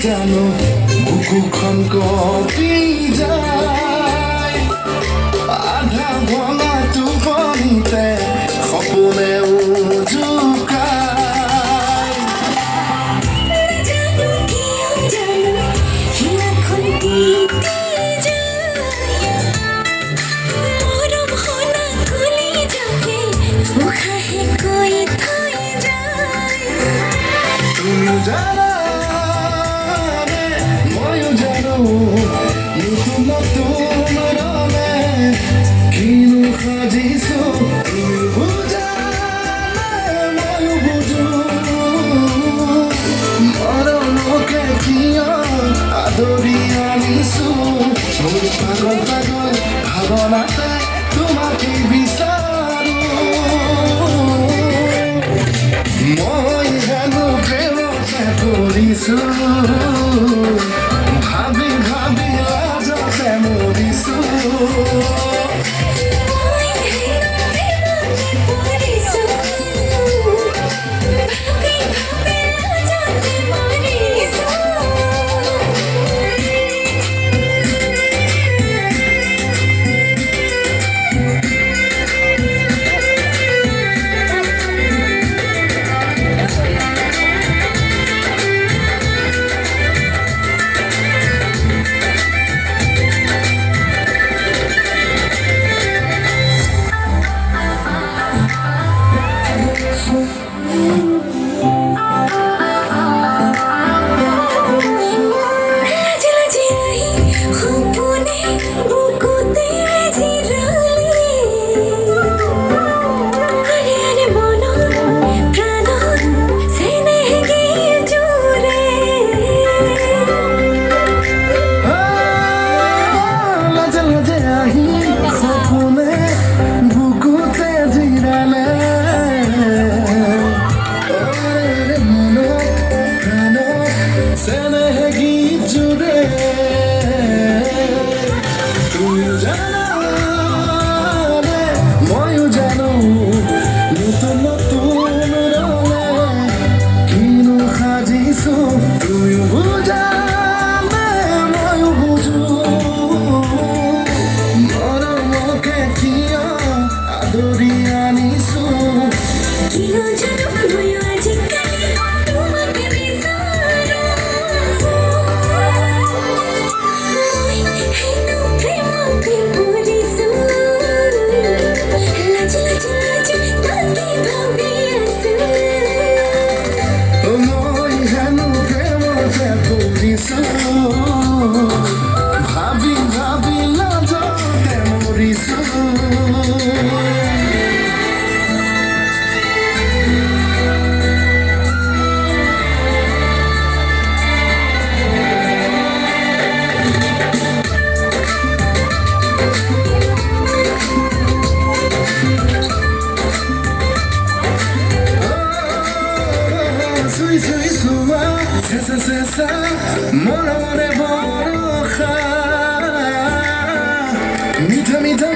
জানো বুকুখন কঁপি যায় আধা ভঙা টোপনিতে সপোনেও জোকায় জানো কিয় জানো হিয়াখন তিতি যায় মৰম শুনা কলি যাকে উশাহে কৈ থৈ যায় তুমিও জানা রে ময়ো জানো নতুন নতুন রঙে কিনো সাজিছো তুমি বুজা ময়ো বুজো মৰমকে কিয় আদৰি আনিছো মোৰ পাগল পাগল ভাৱনাতে তোমাকে বিচাৰো মই হেনো প্ৰেমতে পৰিছো ভাবি ভাবি লাজতে মৰিছো মই হেনো প্ৰেমতে পৰিছো ভাবি ভাবি লাজতে মৰিছো লাজে লাজে আহি সপোনে বুকুতে জিৰালি আৰে আৰে মনত প্ৰাণত চেনেহ গীত জোৰে লাজে লাজে আহি সপোনে বুকুতে জিৰালে মনত প্ৰাণত চেনেহ গীত জোৰে তুমিও জানা রে ময়ো জানো নতুন নতুন ৰঙে কিনো সাজিছো তুমিও বুজা ময়ো বুজো মৰমকে কিয় আদৰি আনিছো কিয় জানো ময়ো আজিকালি তোমাকে বিচাৰো মই হেনো প্ৰেমতে পৰিছো লাজে লাজে লাজে তাকে ভাবি আছো মই হেনো প্ৰেমতে পৰিছো ভাবি ভাবি লাজতে মৰিছো চুই চুই চুৱা চেঁচা চেঁচা মৰমৰে বৰষা মিঠা মিঠা